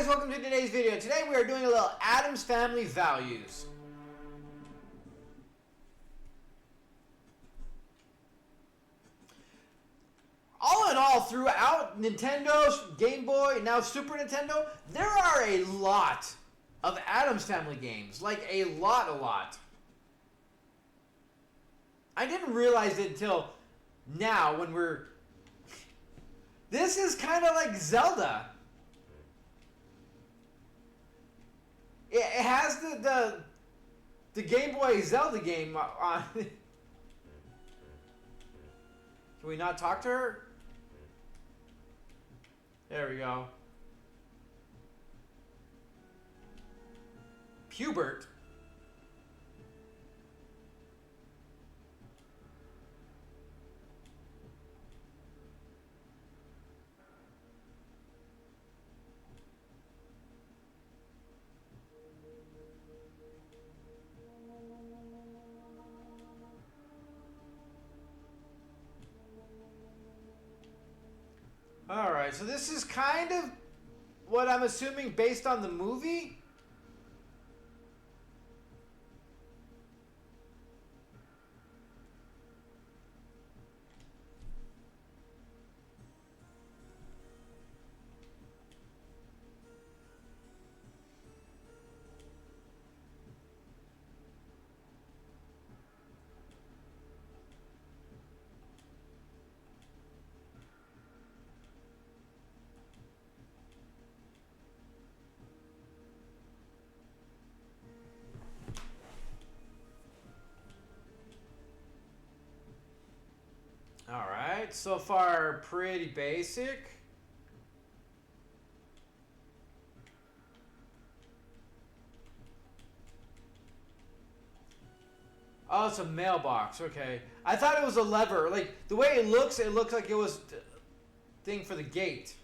guys, welcome to today's video. Today we are doing a little Addams Family Values. All in all, throughout Nintendo's Game Boy, now Super Nintendo, there are a lot of Addams Family games. Like a lot. I didn't realize it until now when we're... This is kind of like Zelda. It has the Game Boy Zelda game on. Can we not talk to her? There we go. Hubert. Alright, so this is kind of what I'm assuming based on the movie. Alright, so far pretty basic. Oh, it's a mailbox. Okay. I thought it was a lever. Like, the way it looks like it was a thing for the gate.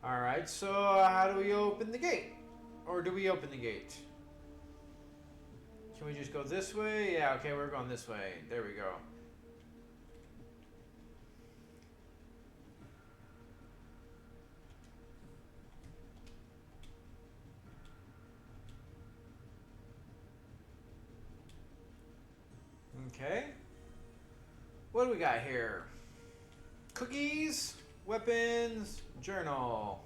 Alright, so how do we open the gate? Or do we open the gate? Can we just go this way? Yeah, okay, we're going this way. There we go. Okay. What do we got here? Cookies, weapons, journal.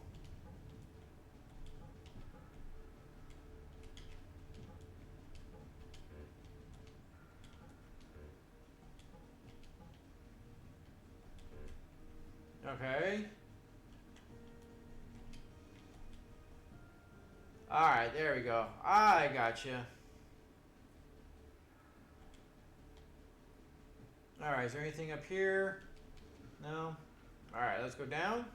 Okay. Alright, there we go. I gotcha. Alright, is there anything up here? No? Alright, let's go down.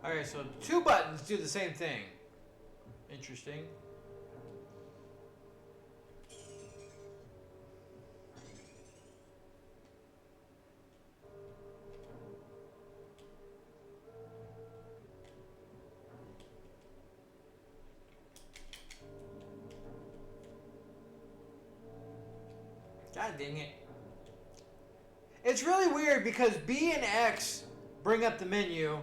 Okay, so two buttons do the same thing. Interesting. God dang it. It's really weird because B and X bring up the menu.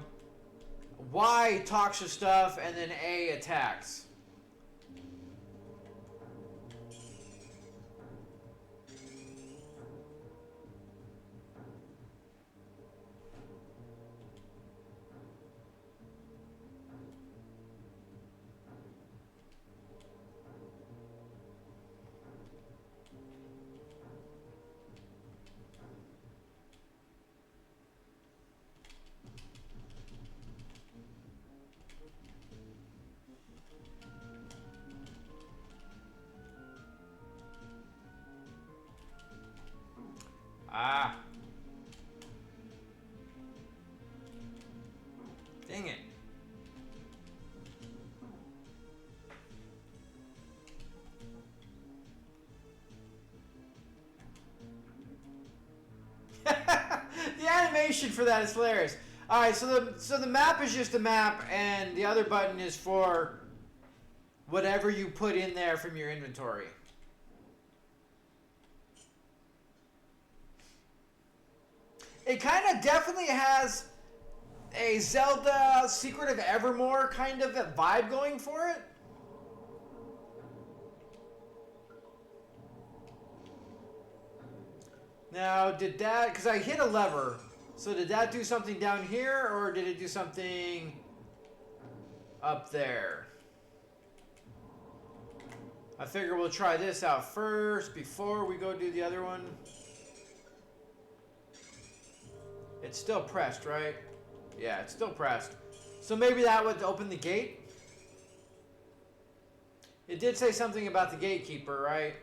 Y talks to stuff, and then A attacks. Dang it. The animation for that is hilarious. All right, so the map is just a map, and the other button is for whatever you put in there from your inventory. It kind of definitely has a Zelda Secret of Evermore kind of a vibe going for it. Now, did that, because I hit a lever, so did that do something down here, or did it do something up there? I figure we'll try this out first before we go do the other one. It's still pressed, right? Yeah, it's still pressed. So maybe that would open the gate? It did say something about the gatekeeper, right?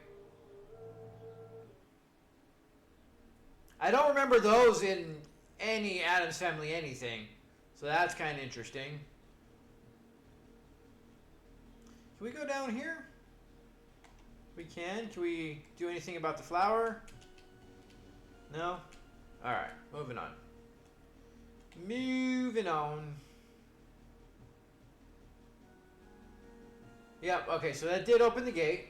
I don't remember those in any Addams Family anything. So that's kind of interesting. Can we go down here? We can. Can we do anything about the flower? No? Alright, moving on. Moving on. Yep, okay, so that did open the gate.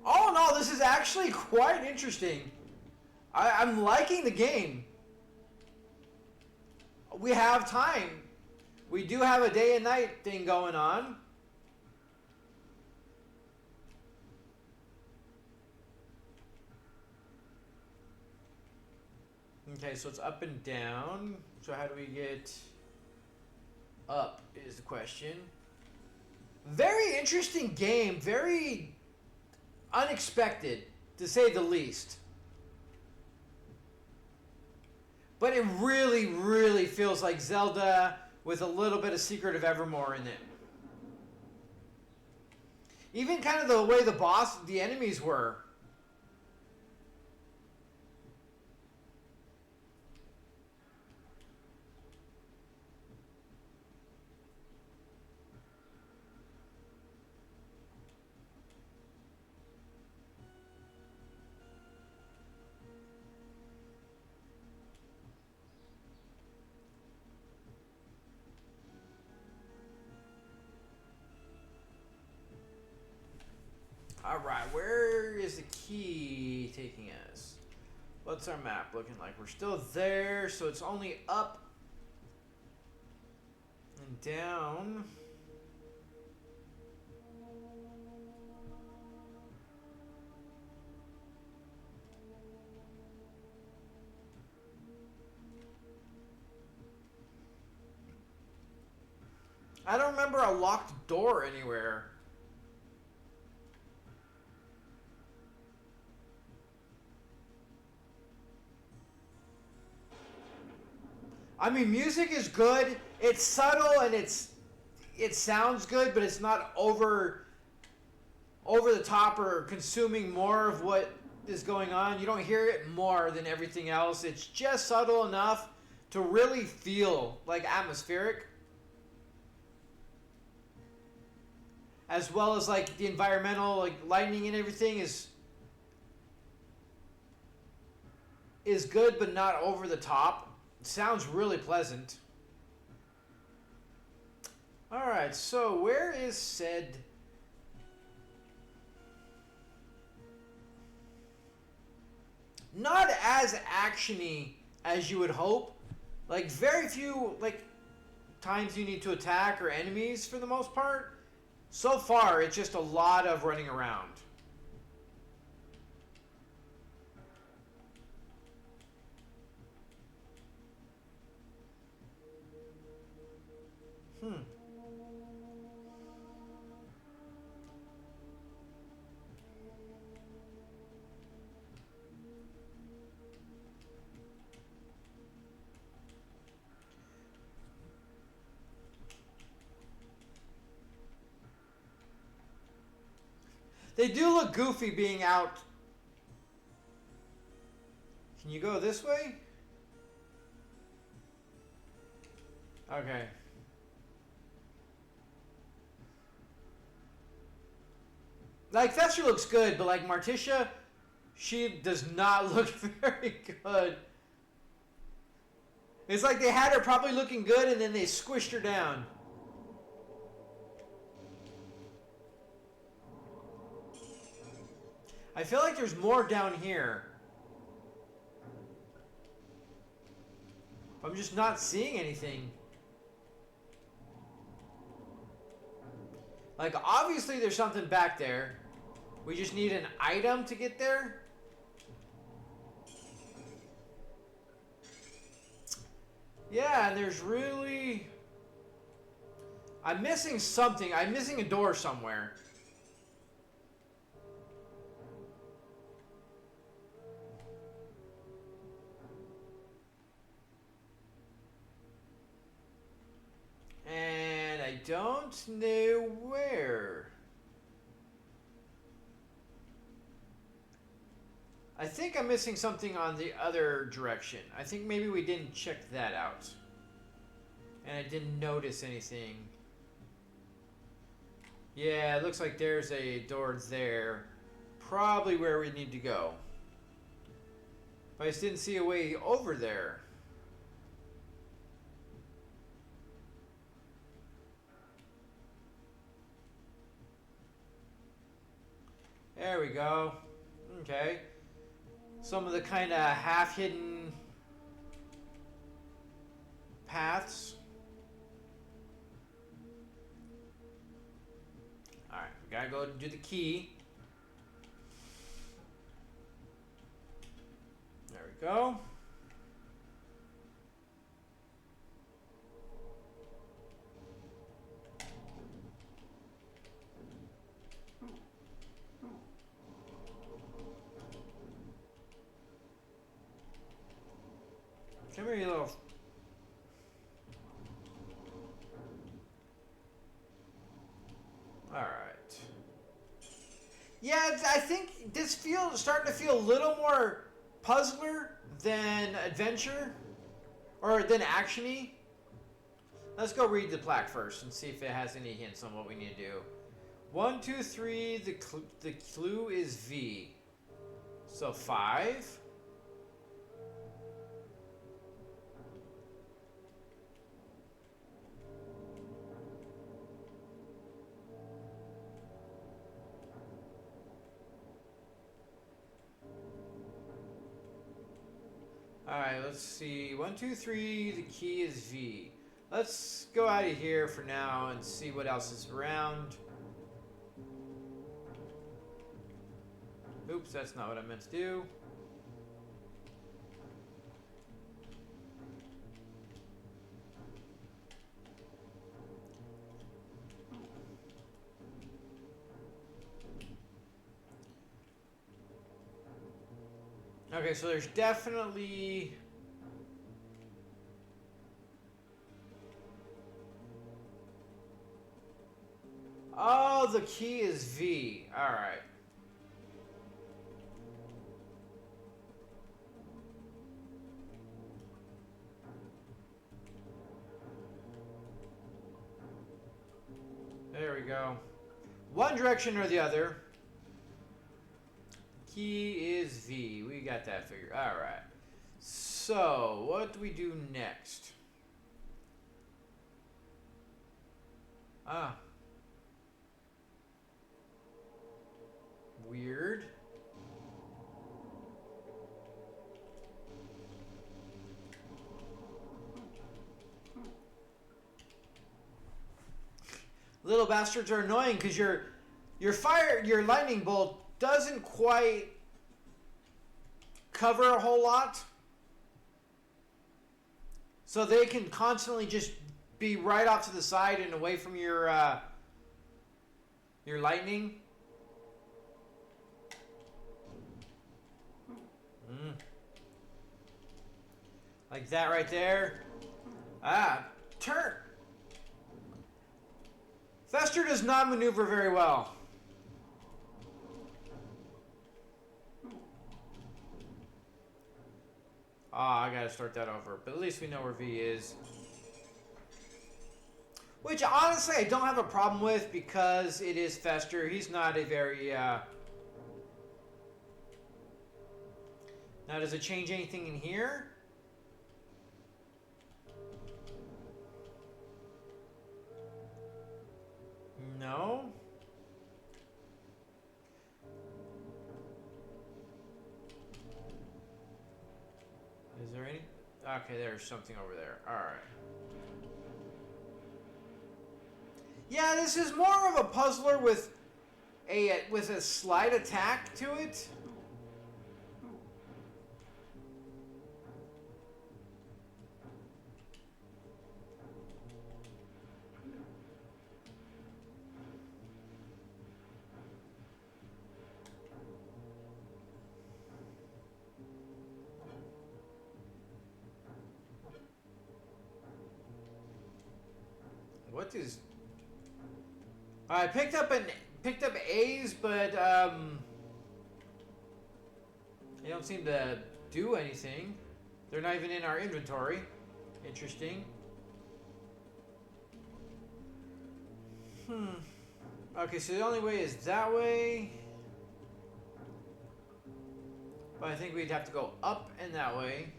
All in all, this is actually quite interesting. I'm liking the game. We have time. We do have a day and night thing going on. Okay, so it's up and down. So how do we get up is the question. Very interesting game. Very unexpected, to say the least. But it really, really feels like Zelda with a little bit of Secret of Evermore in it. Even kind of the way the enemies were. Alright, where is the key taking us? What's our map looking like? We're still there, so it's only up and down. I don't remember a locked door anywhere. I mean, music is good. It's subtle and it sounds good, but it's not over the top or consuming more of what is going on. You don't hear it more than everything else. It's just subtle enough to really feel like atmospheric, as well as like the environmental, like lighting and everything is good, but not over the top. Sounds really pleasant. Alright, so where is said... Not as actiony as you would hope. Like, very few, like, times you need to attack or enemies for the most part. So far, it's just a lot of running around. They do look goofy being out. Can you go this way? Okay. Like, Fester looks good, but like Morticia, she does not look very good. It's like they had her probably looking good and then they squished her down. I feel like there's more down here. I'm just not seeing anything. Like, obviously there's something back there. We just need an item to get there. Yeah, and there's really... I'm missing something. I'm missing a door somewhere. And I don't know where. I think I'm missing something on the other direction. I think maybe we didn't check that out. And I didn't notice anything. Yeah, it looks like there's a door there. Probably where we need to go. But I just didn't see a way over there. There we go. Okay. Some of the kind of half-hidden paths. Alright, we gotta go do the key. There we go. Come here, you little... Alright. Yeah, I think this starting to feel a little more puzzler than adventure. Or than action-y. Let's go read the plaque first and see if it has any hints on what we need to do. 1, 2, 3, the clue is V. So 5. Alright, let's see. 1, 2, 3, the key is V. Let's go out of here for now and see what else is around. Oops, that's not what I meant to do. Okay, so there's definitely... Oh, the key is V. Alright. There we go. One direction or the other. Key is V. We got that figured. Alright. So, what do we do next? Ah. Weird. Little bastards are annoying because your lightning bolt doesn't quite cover a whole lot. So they can constantly just be right off to the side and away from your lightning. Like that right there. Ah, turn. Fester does not maneuver very well. Ah, I gotta start that over. But at least we know where V is. Which, honestly, I don't have a problem with because it is Fester. He's not a very, Now, does it change anything in here? No. Is there any? Okay, there's something over there. Alright. Yeah, this is more of a puzzler with a slight attack to it. What is? I picked up A's, but they don't seem to do anything. They're not even in our inventory. Interesting. Okay, so the only way is that way. But I think we'd have to go up and that way.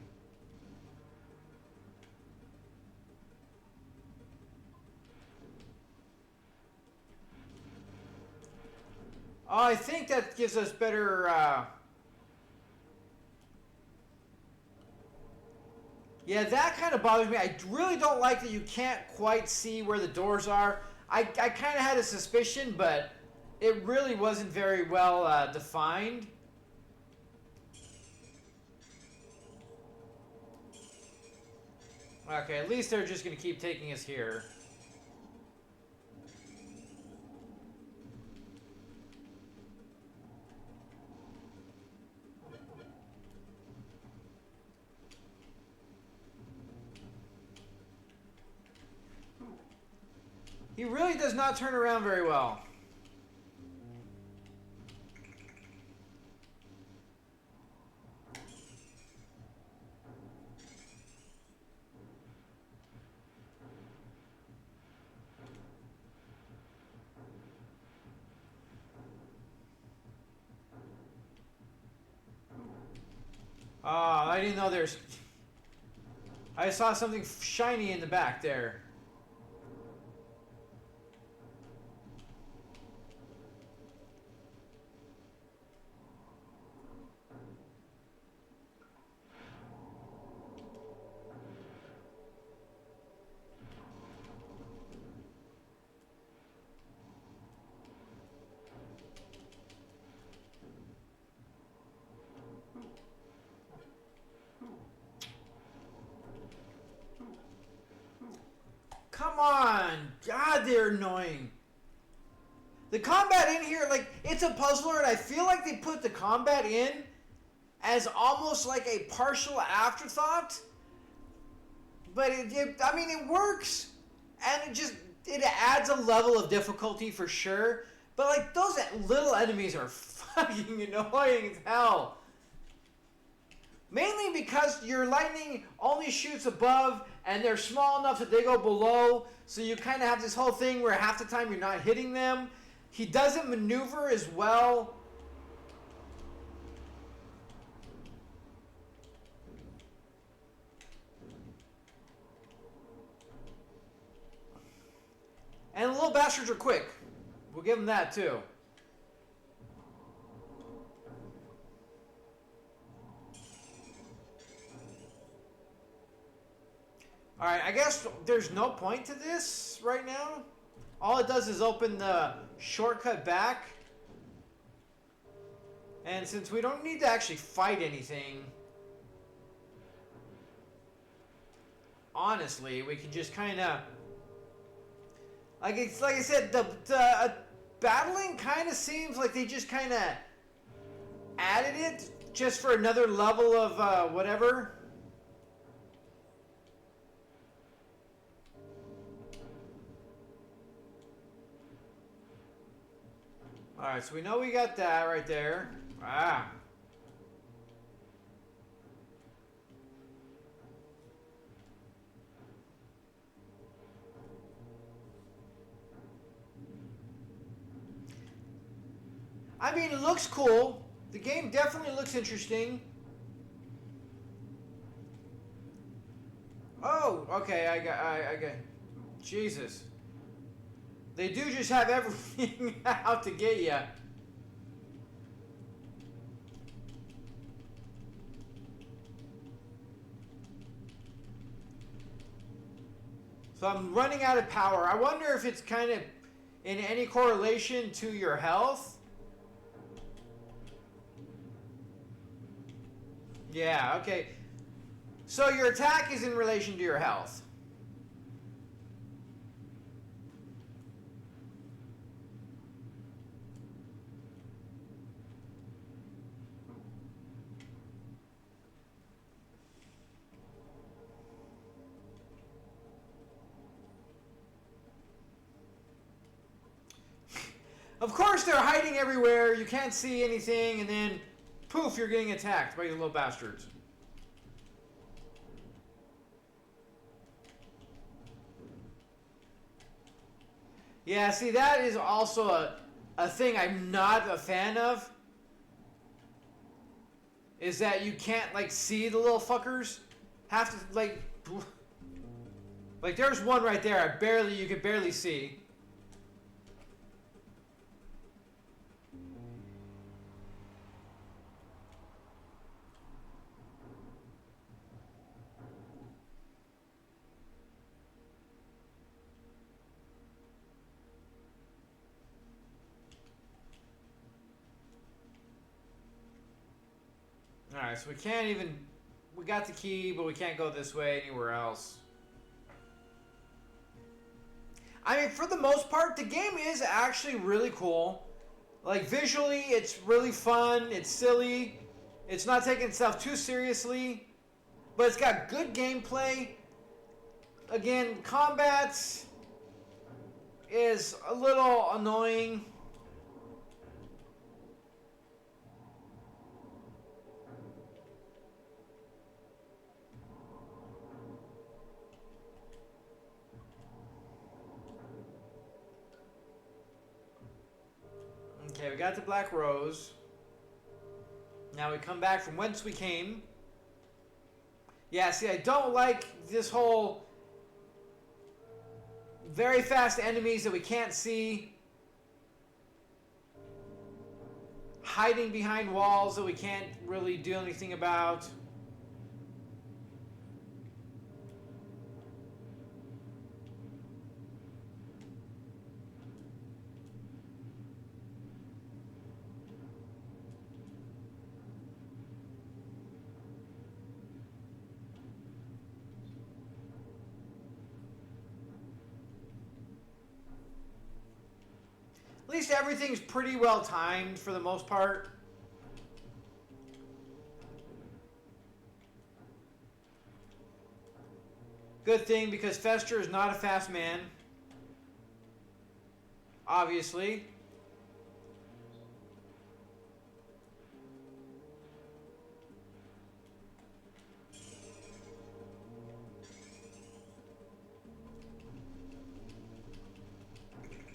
Oh, I think that gives us better, Yeah, that kind of bothers me. I really don't like that you can't quite see where the doors are. I kind of had a suspicion, but it really wasn't very well defined. Okay, at least they're just going to keep taking us here. He really does not turn around very well. Oh, I didn't know there's... I saw something shiny in the back there. Come on! God, they're annoying. The combat in here, like, it's a puzzler, and I feel like they put the combat in as almost like a partial afterthought. But I mean, it works, and it adds a level of difficulty for sure. But like, those little enemies are fucking annoying as hell. Mainly because your lightning only shoots above, and they're small enough that they go below, so you kind of have this whole thing where half the time you're not hitting them. He doesn't maneuver as well. And the little bastards are quick. We'll give them that too. Alright, I guess there's no point to this right now. All it does is open the shortcut back. And since we don't need to actually fight anything, honestly, we can just kind of... Like I said, the battling kind of seems like they just kind of added it just for another level of whatever. Alright, so we know we got that right there. Ah. I mean, it looks cool. The game definitely looks interesting. Oh, okay, I got. Jesus. They do just have everything out to get you. So I'm running out of power. I wonder if it's kind of in any correlation to your health. Yeah, okay. So your attack is in relation to your health. Of course, they're hiding everywhere. You can't see anything, and then poof, you're getting attacked by these little bastards. Yeah, see, that is also a thing I'm not a fan of. Is that you can't, like, see the little fuckers. Have to, like there's one right there. You could barely see. Alright, so we can't even... We got the key, but we can't go this way anywhere else. I mean, for the most part, the game is actually really cool. Like, visually, it's really fun. It's silly. It's not taking itself too seriously. But it's got good gameplay. Again, combat is a little annoying. Okay, we got the Black Rose. Now we come back from whence we came. Yeah, see, I don't like this whole very fast enemies that we can't see. Hiding behind walls that we can't really do anything about. At least everything's pretty well timed for the most part. Good thing, because Fester is not a fast man. Obviously.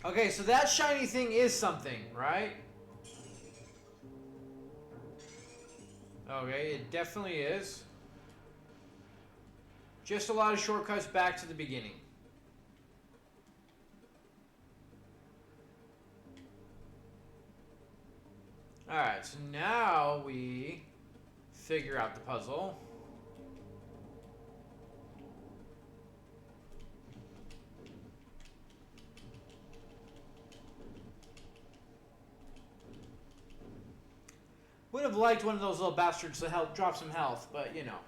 Okay, so that shiny thing is something, right? Okay, it definitely is. Just a lot of shortcuts back to the beginning. Alright, so now we figure out the puzzle. Would have liked one of those little bastards to help drop some health, but you know.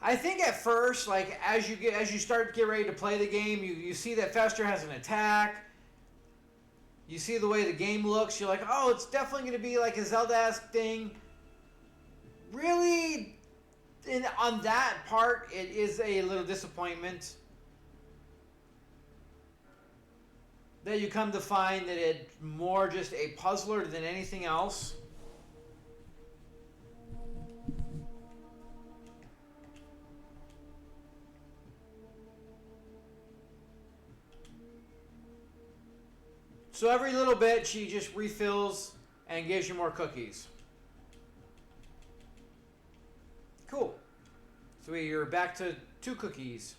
I think at first, like as you start to get ready to play the game, you see that Fester has an attack. You see the way the game looks, you're like, oh, it's definitely going to be like a Zelda-esque thing. Really, on that part, it is a little disappointment. that you come to find that it's more just a puzzler than anything else. So every little bit she just refills and gives you more cookies. Cool. So you're back to 2 cookies.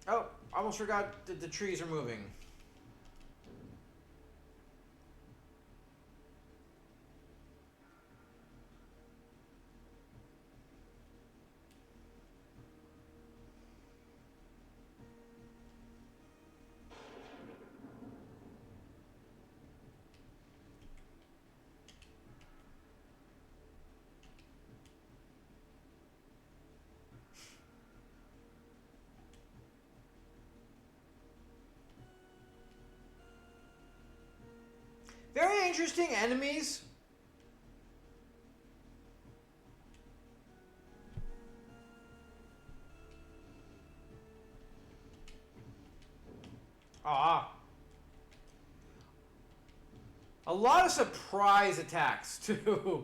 Oh, I almost forgot that the trees are moving. Very interesting enemies. Ah. A lot of surprise attacks, too.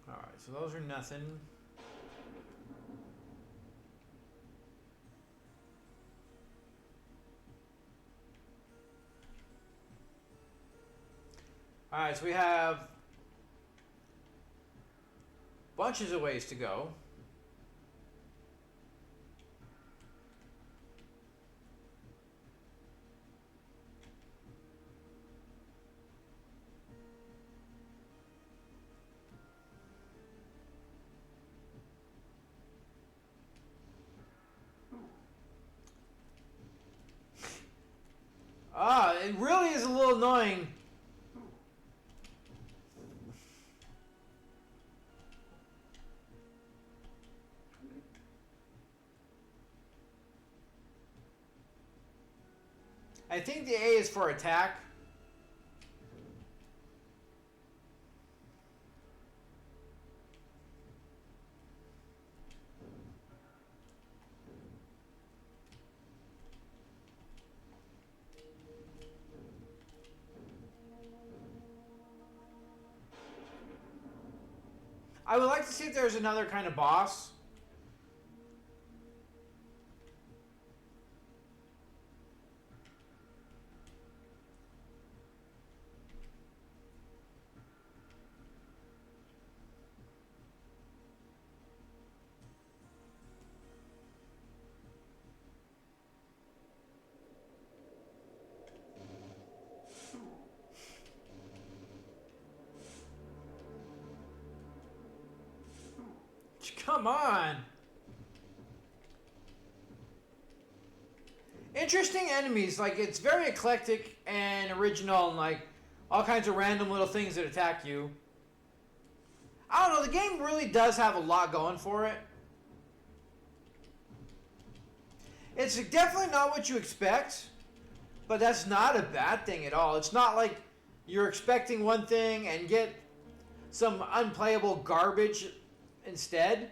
Alright, so those are nothing. Alright, so we have bunches of ways to go. Ah, it really is a little annoying. I think the A is for attack. I would like to see if there's another kind of boss. Come on. Interesting enemies. Like, it's very eclectic and original and, like, all kinds of random little things that attack you. I don't know. The game really does have a lot going for it. It's definitely not what you expect, but that's not a bad thing at all. It's not like you're expecting one thing and get some unplayable garbage instead.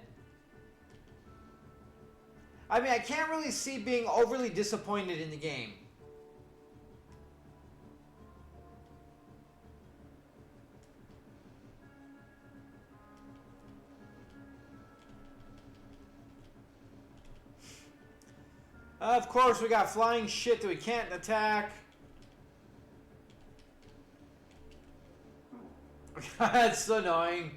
I mean, I can't really see being overly disappointed in the game. Of course, we got flying shit that we can't attack. That's annoying.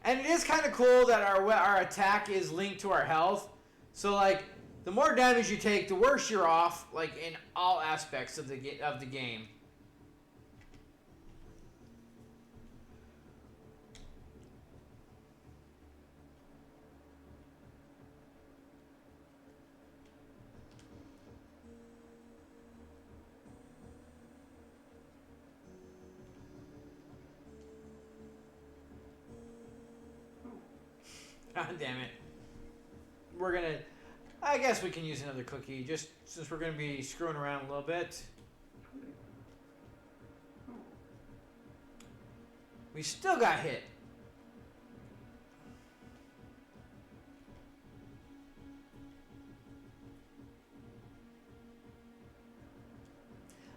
And it is kind of cool that our attack is linked to our health. So, like, the more damage you take, the worse you're off, like, in all aspects of the game. God damn it. We're gonna... I guess we can use another cookie, just since we're gonna be screwing around a little bit. We still got hit.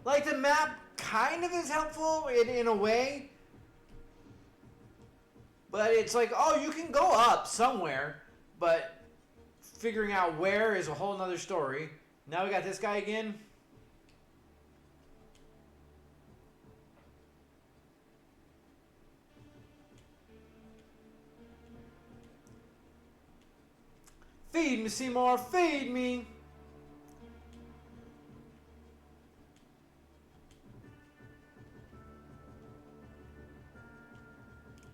Like, the map kind of is helpful in a way. But it's like, oh, you can go up somewhere. But figuring out where is a whole nother story. Now we got this guy again. Feed me, Seymour, feed me.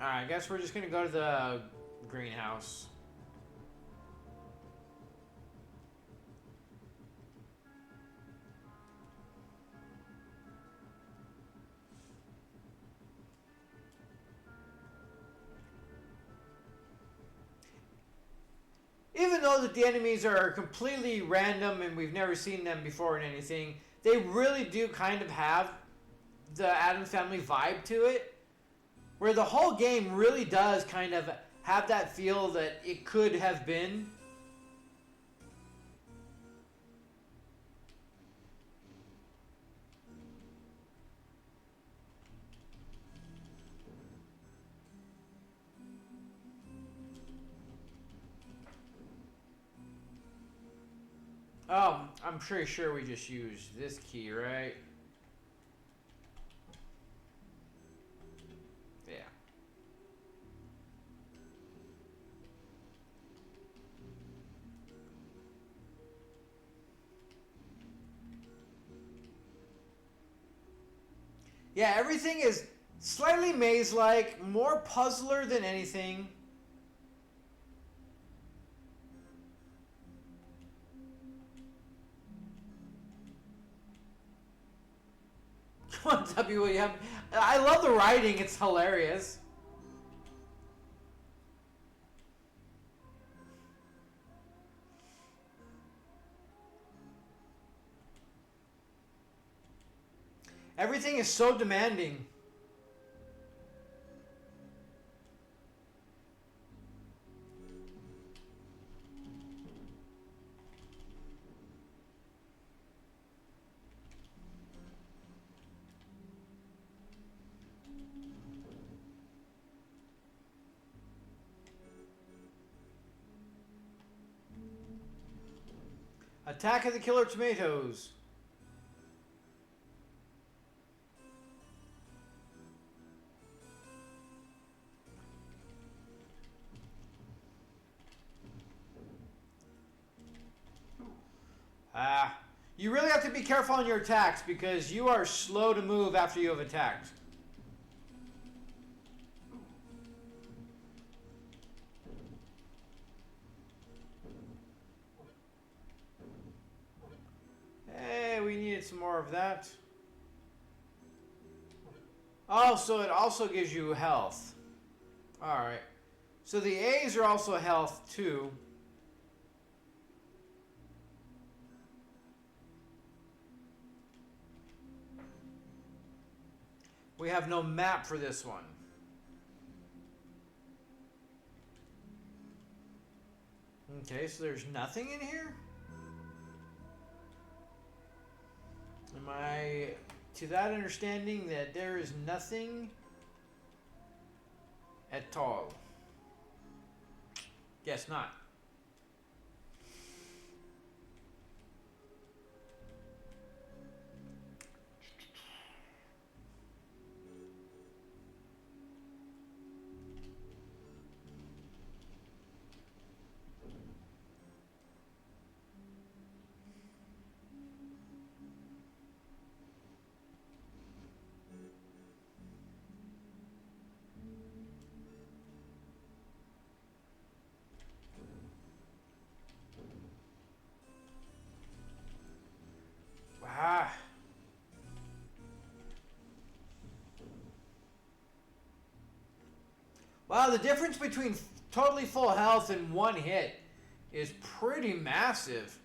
Alright, I guess we're just gonna go to the greenhouse. Even though that the enemies are completely random and we've never seen them before in anything, they really do kind of have the Addams Family vibe to it. Where the whole game really does kind of have that feel that it could have been. Oh, I'm pretty sure we just used this key, right? Yeah. Yeah, everything is slightly maze-like, more puzzler than anything. Come on, W.E.M. I love the writing, it's hilarious. Everything is so demanding. Attack of the Killer Tomatoes. You really have to be careful on your attacks because you are slow to move after you have attacked. Hey, we needed some more of that. Oh, so it also gives you health. Alright. So the A's are also health too. We have no map for this one. Okay, so there's nothing in here? Am I to that understanding that there is nothing at all? Guess not. Wow, the difference between totally full health and one hit is pretty massive.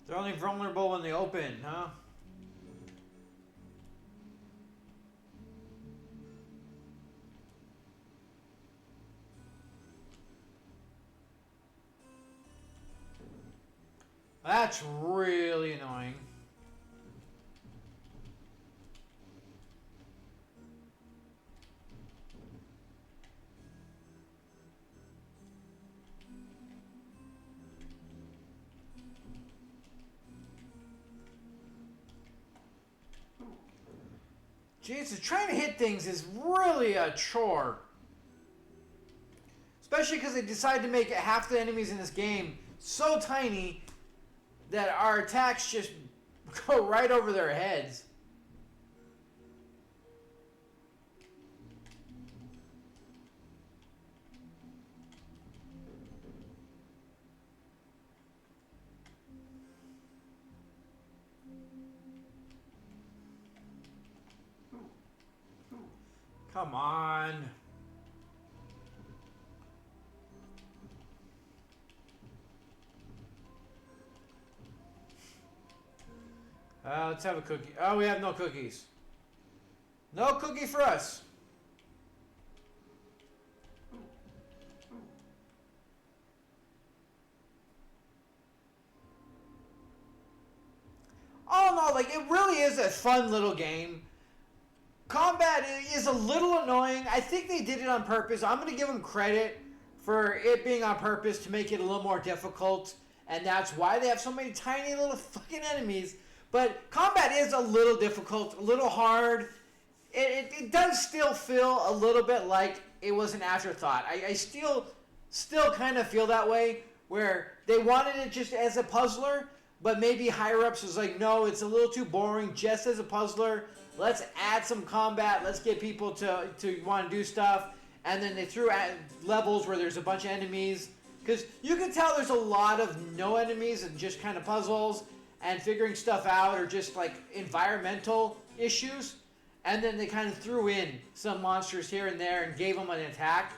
They're only vulnerable when they open, huh? That's really annoying. Jesus, trying to hit things is really a chore. Especially because they decided to make half the enemies in this game so tiny that our attacks just go right over their heads. Come on. Let's have a cookie. Oh, we have no cookies. No cookie for us. Oh no, like it really is a fun little game. Combat is a little annoying. I think they did it on purpose. I'm going to give them credit for it being on purpose to make it a little more difficult. And that's why they have so many tiny little fucking enemies. But combat is a little difficult, a little hard. It does still feel a little bit like it was an afterthought. I still kind of feel that way, where they wanted it just as a puzzler, but maybe higher ups was like, no, it's a little too boring just as a puzzler. Let's add some combat. Let's get people to want to do stuff. And then they threw at levels where there's a bunch of enemies. Because you can tell there's a lot of no enemies and just kind of puzzles and figuring stuff out, or just like environmental issues. And then they kind of threw in some monsters here and there and gave them an attack.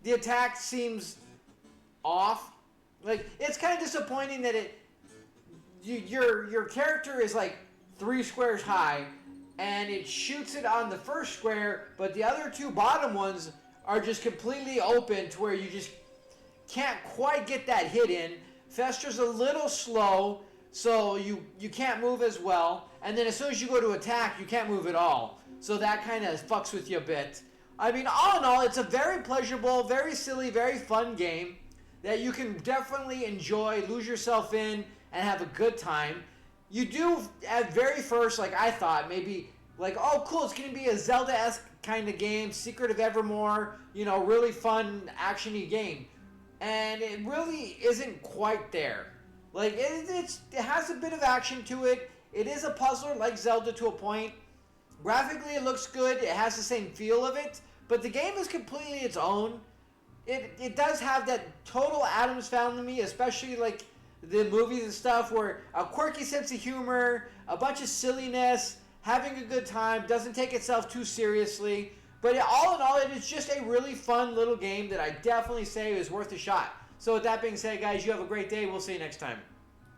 The attack seems off. Like, it's kind of disappointing that your character is like 3 squares high, and it shoots it on the first square, but the other 2 bottom ones are just completely open to where you just can't quite get that hit in. Fester's a little slow, so you can't move as well. And then as soon as you go to attack, you can't move at all. So that kind of fucks with you a bit. I mean, all in all, it's a very pleasurable, very silly, very fun game that you can definitely enjoy, lose yourself in, and have a good time. You do, at very first, like I thought, maybe like, oh cool, it's going to be a Zelda-esque kind of game, Secret of Evermore, you know, really fun, action-y game. And it really isn't quite there. Like, it has a bit of action to it. It is a puzzler like Zelda to a point. Graphically, it looks good. It has the same feel of it. But the game is completely its own. It does have that total Addams Family, especially like the movies and stuff, where a quirky sense of humor, a bunch of silliness, having a good time, doesn't take itself too seriously. But all in all, it is just a really fun little game that I definitely say is worth a shot. So with that being said, guys, you have a great day. We'll see you next time.